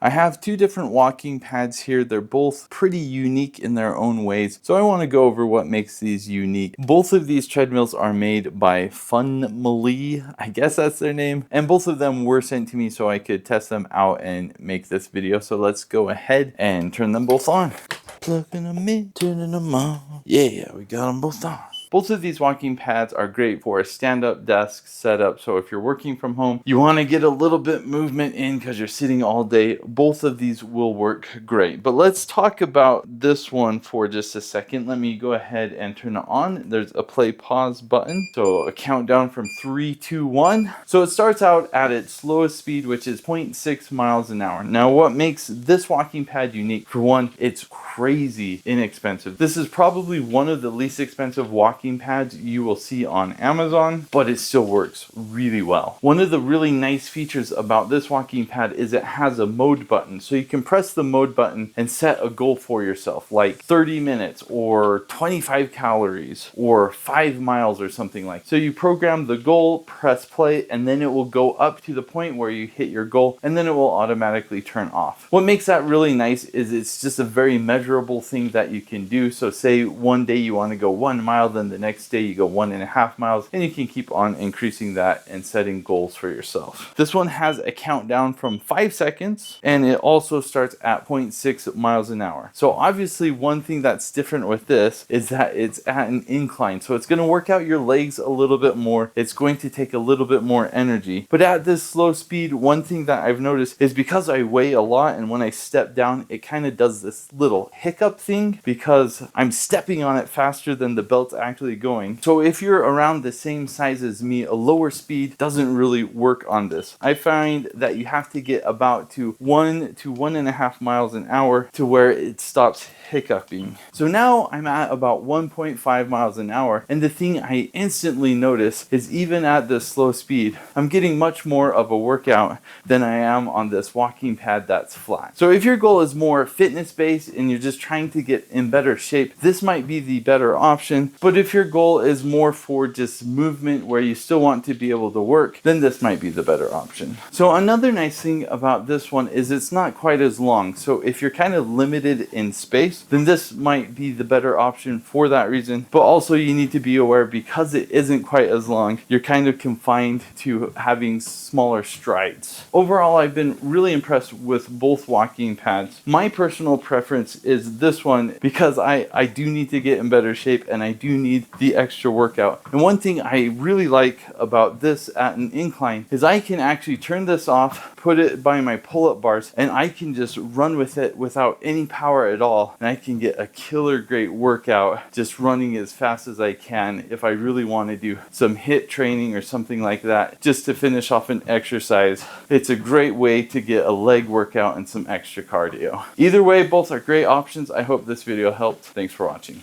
I have two different walking pads here. They're both pretty unique in their own ways, so I want to go over what makes these unique. Both of these treadmills are made by FUNMILY, I guess that's their name, and both of them were sent to me so I could test them out and make this video. So let's go ahead and turn them both on. Plugging them in, turning them on. Yeah, we got them both on. Both of these walking pads are great for a stand-up desk setup. So if you're working from home, you want to get a little bit movement in because you're sitting all day, both of these will work great. But let's talk about this one for just a second. Let me go ahead and turn it on. There's a play pause button. So a countdown from 3, 2, 1. So it starts out at its slowest speed, which is 0.6 miles an hour. Now what makes this walking pad unique? For one, it's crazy inexpensive. This is probably one of the least expensive walking pads you will see on Amazon, but it still works really well. One of the really nice features about this walking pad is it has a mode button. So you can press the mode button and set a goal for yourself, like 30 minutes or 25 calories or 5 miles or something like that. So you program the goal, press play, and then it will go up to the point where you hit your goal, and then it will automatically turn off. What makes that really nice is it's just a very measurable thing that you can do. So say one day you want to go 1 mile, then the next day you go 1.5 miles, and you can keep on increasing that and setting goals for yourself. This one has a countdown from 5 seconds, and it also starts at 0.6 miles an hour. So obviously one thing that's different with this is that it's at an incline. So it's going to work out your legs a little bit more. It's going to take a little bit more energy. But at this slow speed, one thing that I've noticed is because I weigh a lot, and when I step down, it kind of does this little hiccup thing because I'm stepping on it faster than the belt's actually going. So if you're around the same size as me, a lower speed doesn't really work on this. I find that you have to get about to 1 to 1.5 miles an hour to where it stops hiccuping. So now I'm at about 1.5 miles an hour, and the thing I instantly notice is even at this slow speed, I'm getting much more of a workout than I am on this walking pad that's flat. So if your goal is more fitness based and you're just trying to get in better shape, this might be the better option. But if your goal is more for just movement where you still want to be able to work, then this might be the better option. So another nice thing about this one is it's not quite as long. So if you're kind of limited in space, then this might be the better option for that reason. But also you need to be aware, because it isn't quite as long, you're kind of confined to having smaller strides. Overall, I've been really impressed with both walking pads. My personal preference is this one because I do need to get in better shape and I do need the extra workout. And one thing I really like about this at an incline is I can actually turn this off, put it by my pull-up bars, and I can just run with it without any power at all. And I can get a killer great workout just running as fast as I can if I really want to do some HIIT training or something like that, just to finish off an exercise. It's a great way to get a leg workout and some extra cardio. Either way, both are great options. I hope this video helped. Thanks for watching.